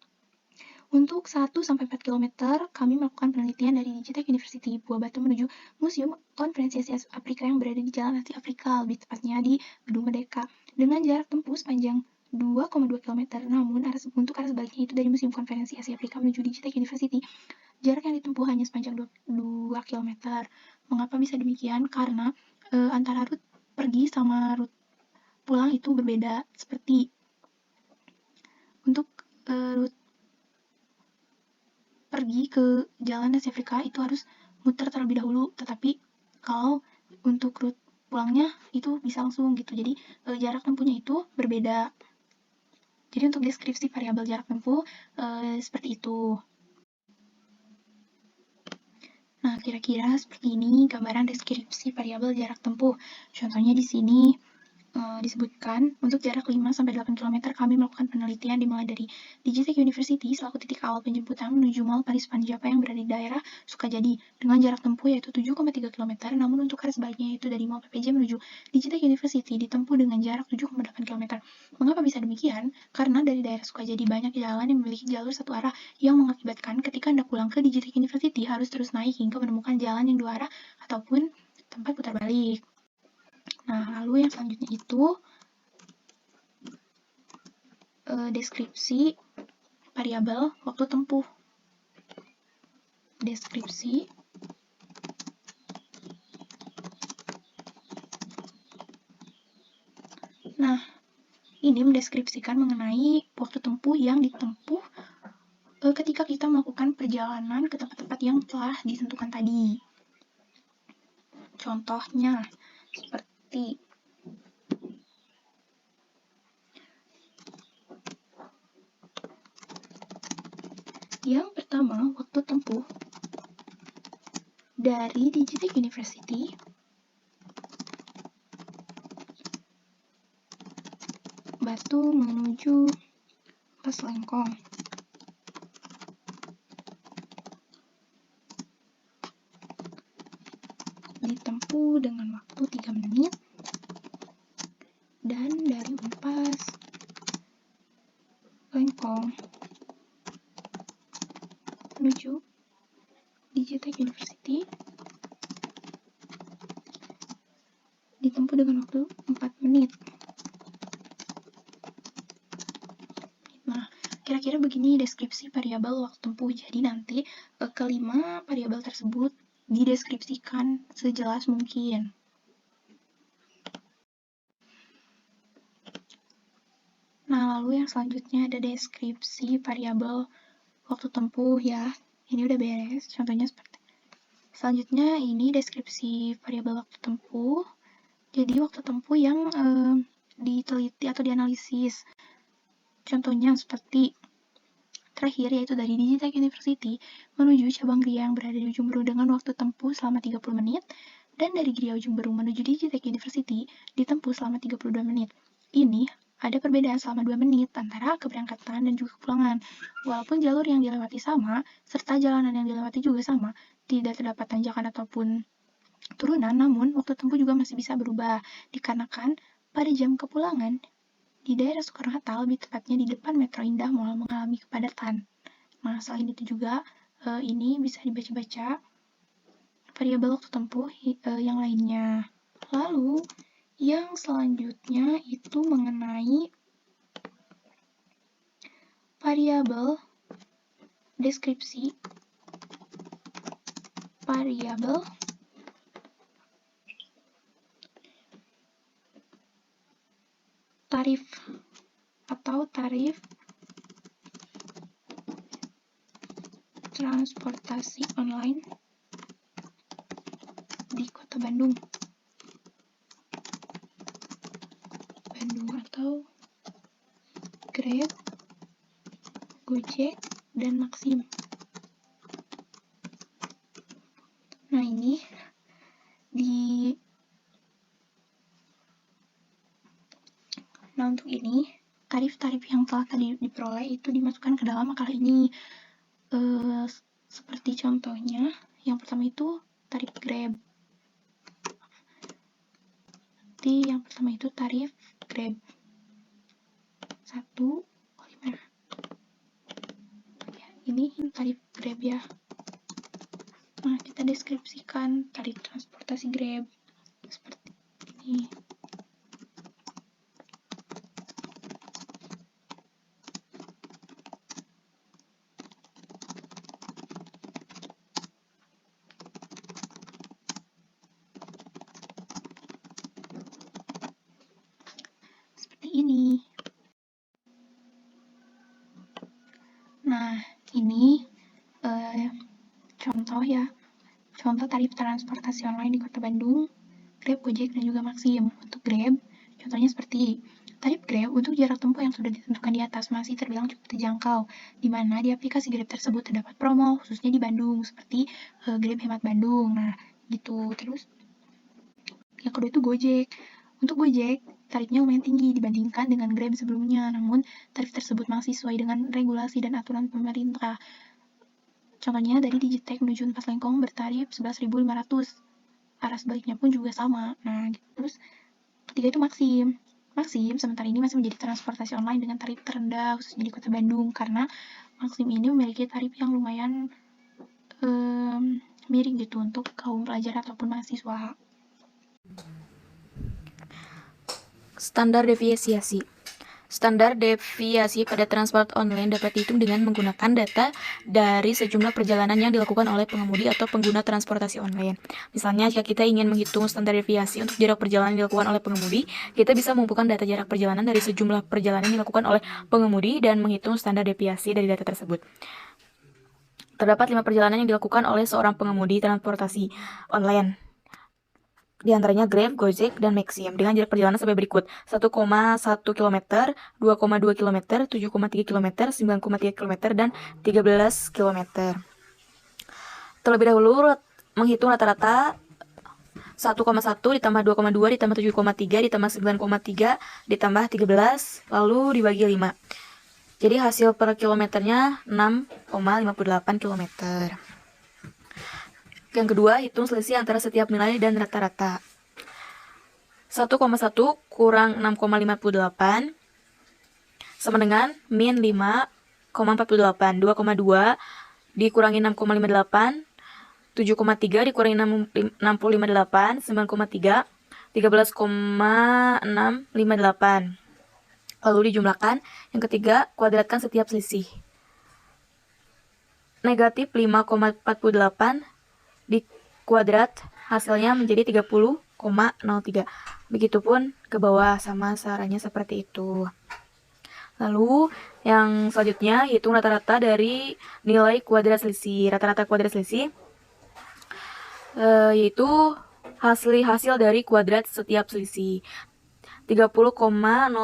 untuk 1-4 km kami melakukan penelitian dari Digitech University Buah Batu menuju Museum Konferensi Asia Afrika yang berada di Jalan Asia Afrika, lebih tepatnya di Gedung Merdeka, dengan jarak tempuh sepanjang 2,2 km. Namun untuk arah sebaliknya itu dari Museum Konferensi Asia Afrika menuju Digitech University, jarak yang ditempuh hanya sepanjang 2 km. Mengapa bisa demikian? Karena antara rute pergi sama rute pulang itu berbeda. Seperti untuk rute pergi ke Jalan Asia Afrika itu harus muter terlebih dahulu, tetapi kalau untuk rute pulangnya itu bisa langsung gitu. Jadi jarak tempuhnya itu berbeda. Jadi untuk deskripsi variabel jarak tempuh seperti itu. Nah, kira-kira seperti ini gambaran deskripsi variabel jarak tempuh. Contohnya di sini disebutkan untuk jarak 5-8 km kami melakukan penelitian dimulai dari Digitech University selaku titik awal penjemputan menuju Mall Paris Panjapa yang berada di daerah Sukajadi dengan jarak tempuh yaitu 7,3 km. Namun untuk arah sebaliknya yaitu dari Mall PPJ menuju Digitech University ditempuh dengan jarak 7,8 km. Mengapa bisa demikian? Karena dari daerah Sukajadi banyak jalan yang memiliki jalur satu arah yang mengakibatkan ketika Anda pulang ke Digitech University harus terus naik hingga menemukan jalan yang dua arah ataupun tempat putar balik. Nah, lalu yang selanjutnya itu deskripsi variabel waktu tempuh. Deskripsi Nah, ini mendeskripsikan mengenai waktu tempuh yang ditempuh ketika kita melakukan perjalanan ke tempat-tempat yang telah ditentukan tadi. Contohnya seperti yang pertama, waktu tempuh dari Digitech University Batu menuju Pas Lengkong. Ditempuh dengan waktu 3 menit. Dan dari Unpas Lengkong menuju Digitech University ditempuh dengan waktu 4 menit. Nah, kira-kira begini deskripsi variabel waktu tempuh. Jadi nanti kelima variabel tersebut dideskripsikan sejelas mungkin. Nah, lalu yang selanjutnya ada deskripsi variabel waktu tempuh ya. Ini udah beres, contohnya seperti. Selanjutnya ini deskripsi variabel waktu tempuh. Jadi waktu tempuh yang diteliti atau dianalisis. Contohnya seperti terakhir yaitu dari Digitech University menuju cabang GRIA yang berada di Ujung Berung dengan waktu tempuh selama 30 menit dan dari GRIA Ujung Berung menuju Digitech University ditempuh selama 32 menit. Ini ada perbedaan selama 2 menit antara keberangkatan dan juga kepulangan. Walaupun jalur yang dilewati sama, serta jalanan yang dilewati juga sama, tidak terdapat tanjakan ataupun turunan, namun waktu tempuh juga masih bisa berubah, dikarenakan pada jam kepulangan, di daerah Soekarno-Hatta, lebih tepatnya di depan Metro Indah Mall mengalami kepadatan. Nah, selain itu juga, ini bisa dibaca-baca variabel waktu tempuh yang lainnya. Lalu, yang selanjutnya itu mengenai variabel deskripsi variabel tarif atau tarif transportasi online di Kota Bandung. Atau Grab, Gojek, dan Maxim. ini untuk ini tarif-tarif yang telah tadi diperoleh itu dimasukkan ke dalam makalah ini. Seperti contohnya, yang pertama itu tarif Grab. Yang pertama itu tarif Grab. 1, gimana? Ya, ini tarif Grab ya. Nah, kita deskripsikan tarif transportasi Grab seperti ini. Ini. Nah, ini contoh ya. Contoh tarif transportasi online di Kota Bandung, Grab, Gojek, dan juga Maxim. Untuk Grab, contohnya seperti tarif Grab untuk jarak tempuh yang sudah ditentukan di atas masih terbilang cukup terjangkau, di mana di aplikasi Grab tersebut terdapat promo, khususnya di Bandung, seperti Grab Hemat Bandung. Nah, gitu. Terus, yang kedua itu Gojek. Untuk Gojek, tarifnya lumayan tinggi dibandingkan dengan Grab sebelumnya, namun tarif tersebut masih sesuai dengan regulasi dan aturan pemerintah. Contohnya dari Digitek menuju Empat Lengkong bertarif 11.500. Arah sebaliknya pun juga sama. Nah, gitu. Terus ketiga itu Maxim. Maxim sementara ini masih menjadi transportasi online dengan tarif terendah khususnya di Kota Bandung, karena Maxim ini memiliki tarif yang lumayan miring gitu untuk kaum pelajar ataupun mahasiswa. Standar deviasi. Standar deviasi pada transport online dapat dihitung dengan menggunakan data dari sejumlah perjalanan yang dilakukan oleh pengemudi atau pengguna transportasi online. Misalnya, jika kita ingin menghitung standar deviasi untuk jarak perjalanan yang dilakukan oleh pengemudi, kita bisa mengumpulkan data jarak perjalanan dari sejumlah perjalanan yang dilakukan oleh pengemudi dan menghitung standar deviasi dari data tersebut. Terdapat 5 perjalanan yang dilakukan oleh seorang pengemudi transportasi online. Di antaranya Grab, Gojek, dan Maxim dengan jarak perjalanan sampai berikut: 1,1 km, 2,2 km, 7,3 km, 9,3 km, dan 13 km. Terlebih dahulu menghitung rata-rata 1,1 ditambah 2,2 ditambah 7,3 ditambah 9,3 ditambah 13 lalu dibagi 5. Jadi hasil per kilometernya 6,58 km. Yang kedua, hitung selisih antara setiap nilai dan rata-rata. 1,1 kurang 6,58 sama dengan min 5,48. 2,2 dikurangi 6,58, 7,3 dikurangi 6,58, 9,3, 13,658. Lalu dijumlahkan. Yang ketiga, kuadratkan setiap selisih. Negatif 5,48 di kuadrat hasilnya menjadi 30,03. Begitupun ke bawah sama caranya seperti itu. Lalu yang selanjutnya, hitung rata-rata dari nilai kuadrat selisih. Rata-rata kuadrat selisih yaitu hasil dari kuadrat setiap selisih. 30,03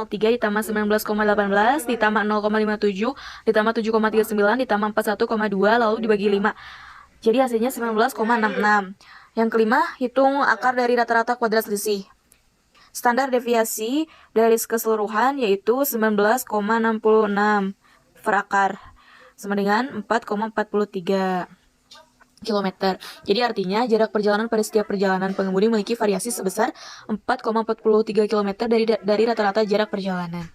ditambah 19,18 ditambah 0,57 ditambah 7,39 ditambah 41,2 lalu dibagi 5. Jadi hasilnya 19,66. Yang kelima, hitung akar dari rata-rata kuadrat selisih. Standar deviasi dari keseluruhan yaitu 19,66 per akar sama dengan 4,43 km. Jadi artinya jarak perjalanan pada setiap perjalanan pengemudi memiliki variasi sebesar 4,43 km dari rata-rata jarak perjalanan.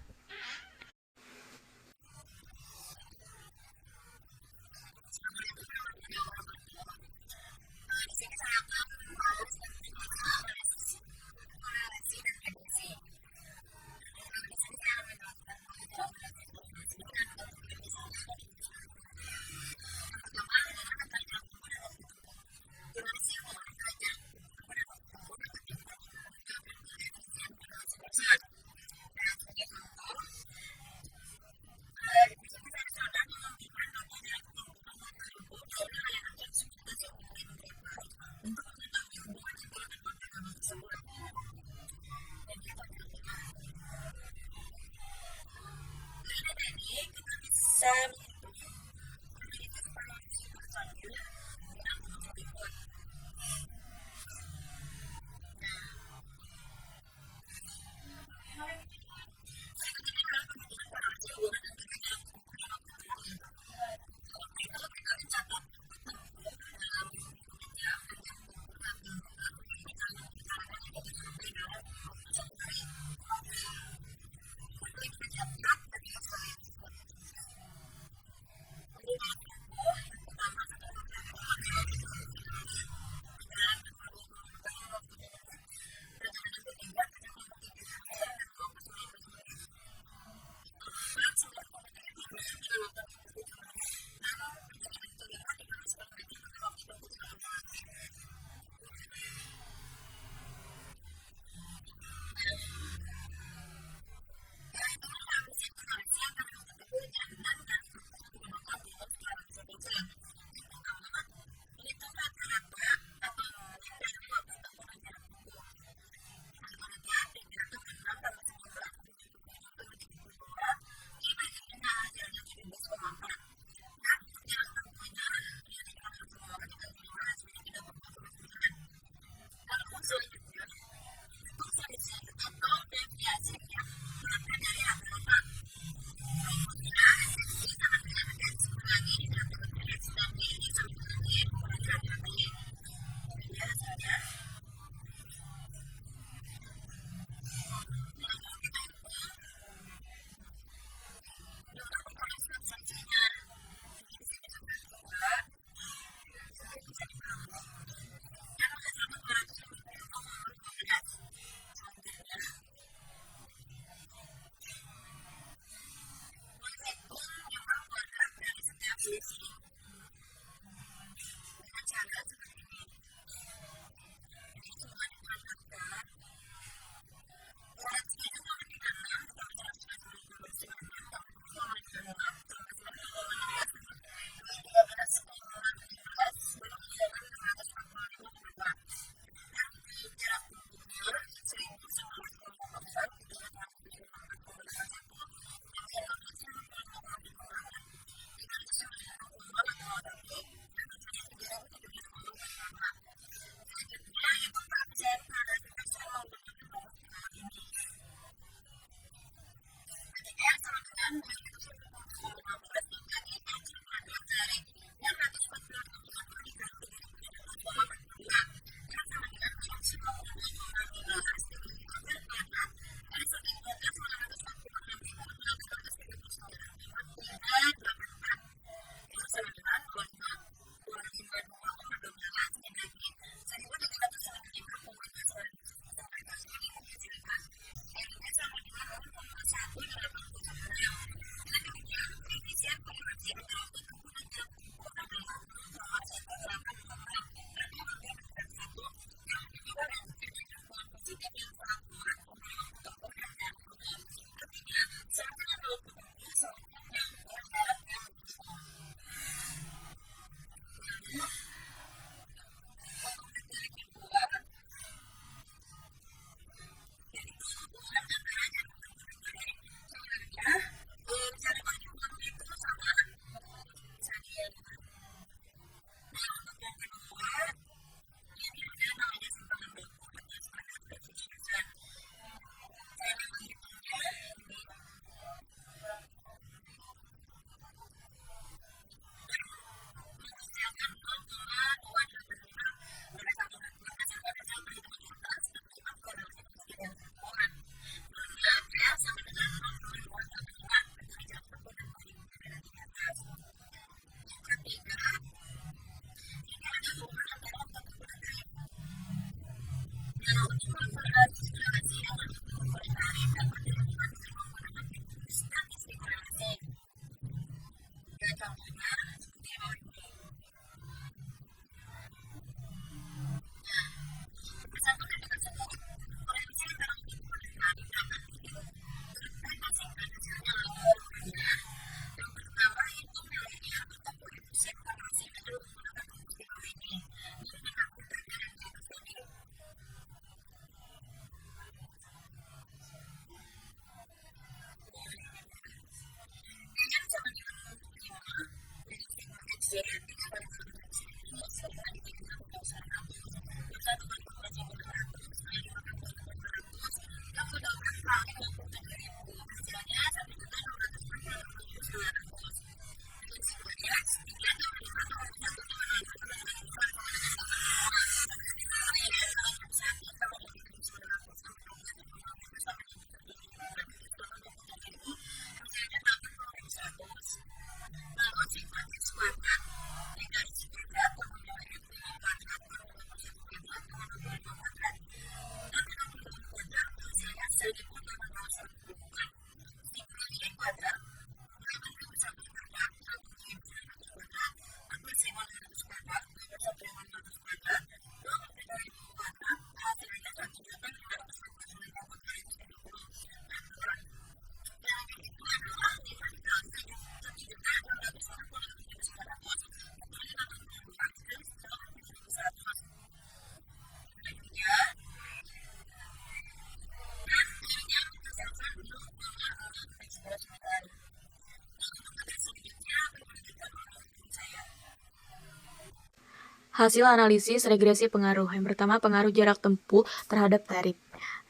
Hasil analisis regresi pengaruh. Yang pertama, pengaruh jarak tempuh terhadap tarif.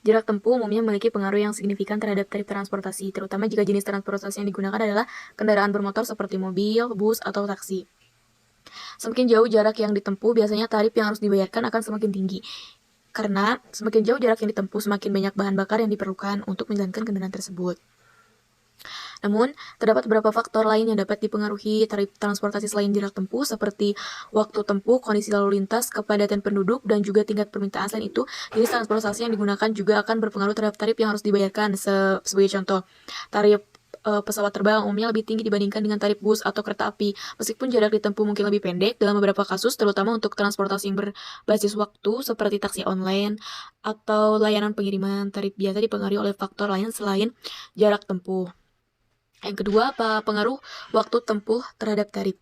Jarak tempuh umumnya memiliki pengaruh yang signifikan terhadap tarif transportasi, terutama jika jenis transportasi yang digunakan adalah kendaraan bermotor seperti mobil, bus, atau taksi. Semakin jauh jarak yang ditempuh, biasanya tarif yang harus dibayarkan akan semakin tinggi. Karena semakin jauh jarak yang ditempuh, semakin banyak bahan bakar yang diperlukan untuk menjalankan kendaraan tersebut. Namun, terdapat beberapa faktor lain yang dapat dipengaruhi tarif transportasi selain jarak tempuh, seperti waktu tempuh, kondisi lalu lintas, kepadatan penduduk, dan juga tingkat permintaan. Selain itu, jenis transportasi yang digunakan juga akan berpengaruh terhadap tarif yang harus dibayarkan. Sebagai contoh, tarif pesawat terbang umumnya lebih tinggi dibandingkan dengan tarif bus atau kereta api. Meskipun jarak ditempuh mungkin lebih pendek, dalam beberapa kasus, terutama untuk transportasi yang berbasis waktu, seperti taksi online atau layanan pengiriman, tarif biasa dipengaruhi oleh faktor lain selain jarak tempuh. Yang kedua, pengaruh waktu tempuh terhadap tarif.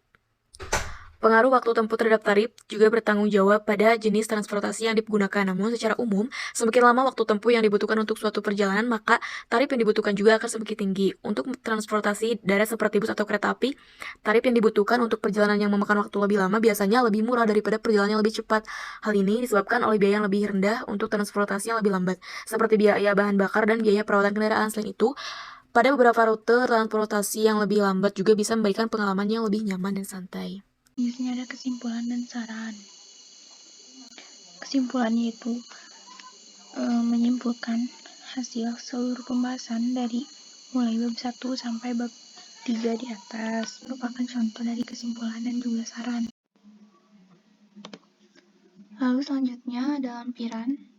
Pengaruh waktu tempuh terhadap tarif juga bertanggung jawab pada jenis transportasi yang digunakan. Namun, secara umum, semakin lama waktu tempuh yang dibutuhkan untuk suatu perjalanan, maka tarif yang dibutuhkan juga akan semakin tinggi. Untuk transportasi darat seperti bus atau kereta api, tarif yang dibutuhkan untuk perjalanan yang memakan waktu lebih lama biasanya lebih murah daripada perjalanan yang lebih cepat. Hal ini disebabkan oleh biaya yang lebih rendah untuk transportasi yang lebih lambat, seperti biaya bahan bakar dan biaya perawatan kendaraan. Selain itu, pada beberapa rute, transportasi yang lebih lambat juga bisa memberikan pengalaman yang lebih nyaman dan santai. Di sini ada kesimpulan dan saran. Kesimpulannya itu menyimpulkan hasil seluruh pembahasan dari mulai bab 1 sampai bab 3 di atas merupakan contoh dari kesimpulan dan juga saran. Lalu selanjutnya ada lampiran.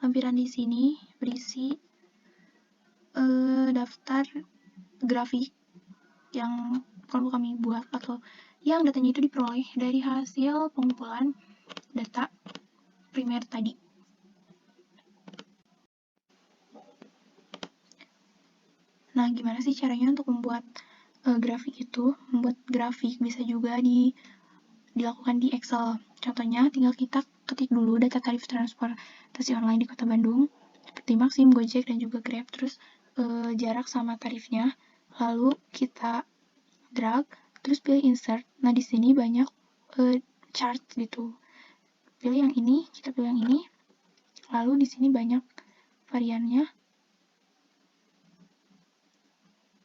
Lampiran di sini berisi daftar grafik yang kalau kami buat atau yang datanya itu diperoleh dari hasil pengumpulan data primer tadi. Nah, gimana sih caranya untuk membuat grafik itu? Membuat grafik bisa juga dilakukan di Excel. Contohnya, tinggal kita ketik dulu data tarif transportasi online di Kota Bandung, seperti Maxim, Gojek, dan juga Grab, terus jarak sama tarifnya, lalu kita drag, terus pilih insert. Nah, di sini banyak chart gitu. Pilih yang ini, kita pilih yang ini, lalu di sini banyak variannya.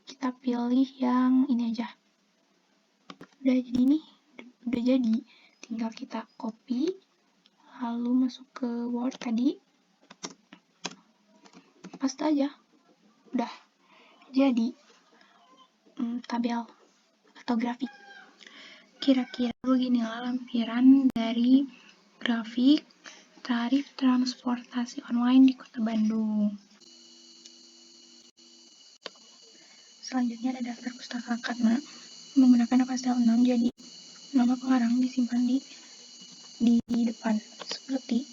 Kita pilih yang ini aja. Udah jadi nih, udah jadi. Tinggal kita copy, lalu masuk ke Word tadi, paste aja. Udah jadi tabel atau grafik. Kira-kira beginilah lampiran dari grafik tarif transportasi online di Kota Bandung. Selanjutnya ada daftar pustaka karena menggunakan pasal 6, jadi nama pengarang disimpan di depan seperti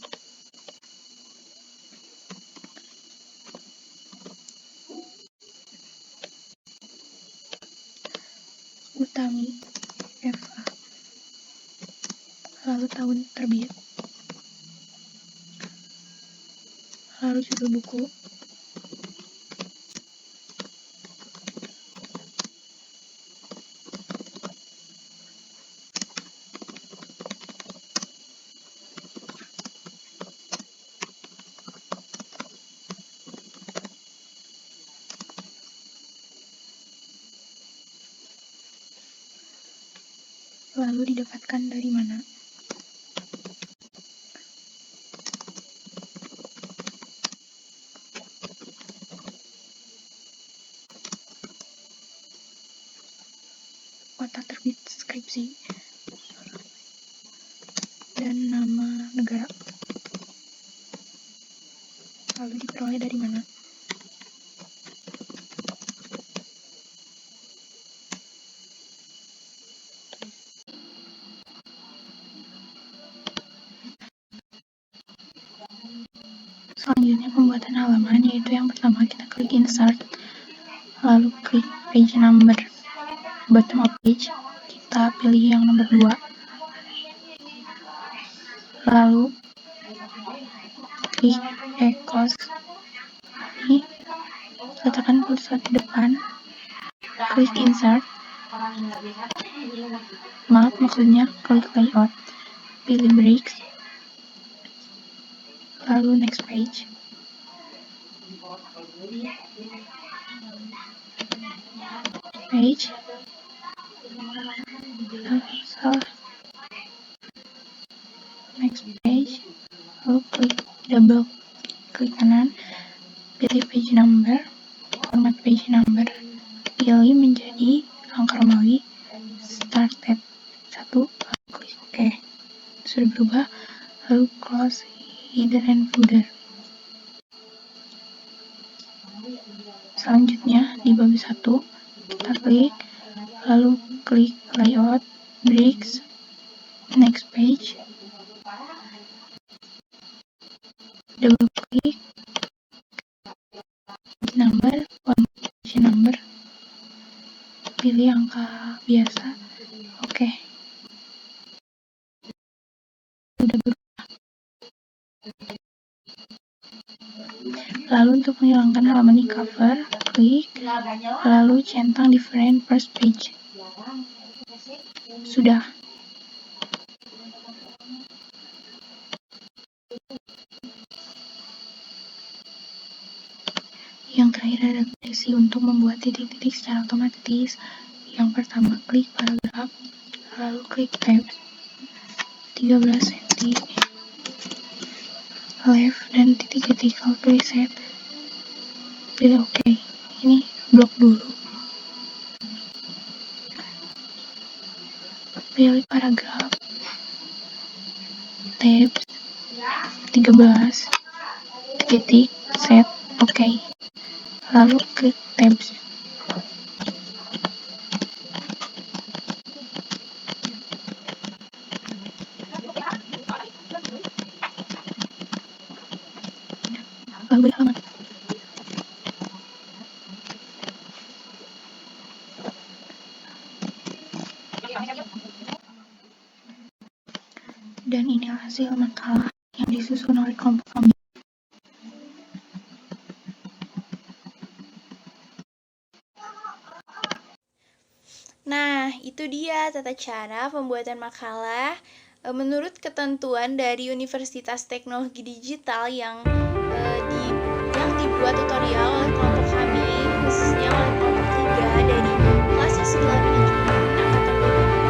Utami Eva, lalu tahun terbit, lalu judul buku, lalu didapatkan dari mana? Kota terbit skripsi dan nama negara, lalu diperoleh dari mana? Selanjutnya pembuatan halaman, yaitu yang pertama kita klik insert, lalu klik page number, bottom of page, kita pilih yang nomor 2, lalu klik close, ini letakkan kursor di depan, klik insert, maksudnya klik layout, pilih breaks, lalu next page, next page, lalu klik double klik kanan, pilih page number, format page number, pilih menjadi angka Romawi, started 1, lalu klik OK. Sudah berubah, lalu close header and footer. Selanjutnya di bab 1 kita klik, lalu klik layout, breaks, next page, double klik number, page number, pilih angka biasa, oke. Sudah berubah. Lalu untuk menghilangkan halaman di cover, klik, lalu centang different first page. Sudah. Yang terakhir ada redaksi untuk membuat titik-titik secara otomatis. Yang pertama, klik paragraf, lalu klik tab 13 cm left dan titik-titik, lalu pilih set, pilih OK. Ini blok dulu, pilih paragraf, tab 13 titik, set, OK, lalu klik tabs. Lalu beri halaman. Dan inilah hasil makalah yang disusun oleh kelompok kami. Nah, itu dia tata cara pembuatan makalah menurut ketentuan dari Universitas Teknologi Digital yang dibuat tutorial oleh kelompok kami, khususnya oleh kelompok 3 dari kelas 9 manajemen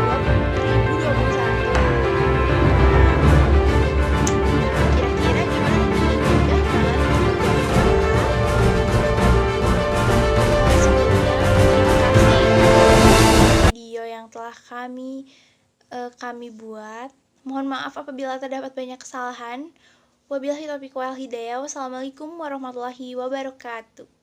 angkatan 2021. Kira-kira gimana nih? Mudah kan? Sebelumnya, terima kasih video yang telah kami buat. Mohon maaf apabila terdapat banyak kesalahan. Wabillahi taufiq wal hidayah. Wassalamualaikum warahmatullahi wabarakatuh.